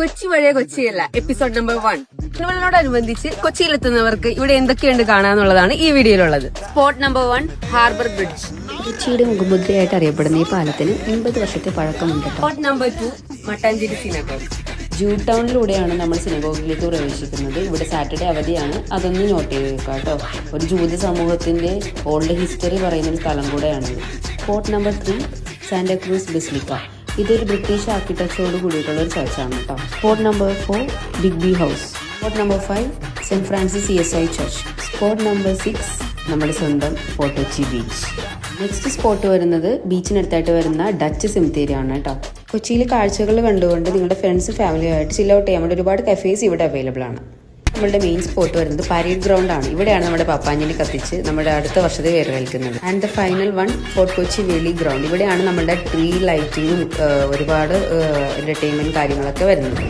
കൊച്ചി വഴിയ കൊച്ചിയല്ല episode number 1. ഫെസ്റ്റിവലിനോടനുബന്ധിച്ച് കൊച്ചിയിലെത്തുന്നവർക്ക് ഇവിടെ എന്തൊക്കെയുണ്ട് കാണാന്നുള്ളതാണ് ഈ വീഡിയോയിലുള്ളത്. Spot number 1 harbour bridge. കൊച്ചിയുടെ മുഖമുദ്രയായിട്ട് അറിയപ്പെടുന്ന ഈ പാലത്തിന് 80 വർഷത്തെ പഴക്കമുണ്ട്. Spot number 2 Mattancherry synagogue. Jew ടൗണിലൂടെയാണ് നമ്മൾ സിനഗോഗിലേക്ക് പ്രവേശിക്കുന്നത്. ഇവിടെ സാറ്റർഡേ അവധിയാണ്, അതൊന്ന് നോട്ട് ചെയ്ത് വെക്കാം കേട്ടോ. ഒരു ജൂത സമൂഹത്തിന്റെ ഓൾഡ് ഹിസ്റ്ററി പറയുന്ന ഒരു സ്ഥലം കൂടെയാണിത്. Spot number 3 Santa Cruz basilica. ഇതൊരു ബ്രിട്ടീഷ് ആർക്കിടെക്ചറോട് കൂടിയിട്ടുള്ള ഒരു ചർച്ചാണ് കേട്ടോ. Spot number 4 big B house. Spot number 5 Saint Francis CSI church. Spot number 6 നമ്മുടെ സ്വന്തം fort Kochi beach. Next spot വരുന്നത് ബീച്ചിനടുത്തായിട്ട് വരുന്ന ഡച്ച് സെമിത്തേരി ആണ് കേട്ടോ. കൊച്ചിയിലെ കാഴ്ചകൾ കണ്ടുകൊണ്ട് നിങ്ങളുടെ ഫ്രണ്ട്സ് ഫാമിലിയായിട്ട് ചിൽ ഔട്ട് ചെയ്യാൻ വേണ്ടി ഒരുപാട് കഫേസ് ഇവിടെ അവൈലബിൾ ആണ്. നമ്മളുടെ മെയിൻ സ്പോട്ട് വരുന്നത് പരേഡ് ഗ്രൗണ്ട് ആണ്. ഇവിടെയാണ് നമ്മുടെ പപ്പാഞ്ഞിനെ കത്തിച്ച് നമ്മുടെ അടുത്ത വർഷത്തെ വരവേൽക്കുന്നത്. And the final one fort Kochi Veli ground. ഇവിടെയാണ് നമ്മുടെ ട്രീ ലൈറ്റിങ്ങും ഒരുപാട് എന്റർടൈൻമെന്റ് കാര്യങ്ങളൊക്കെ വരുന്നത്.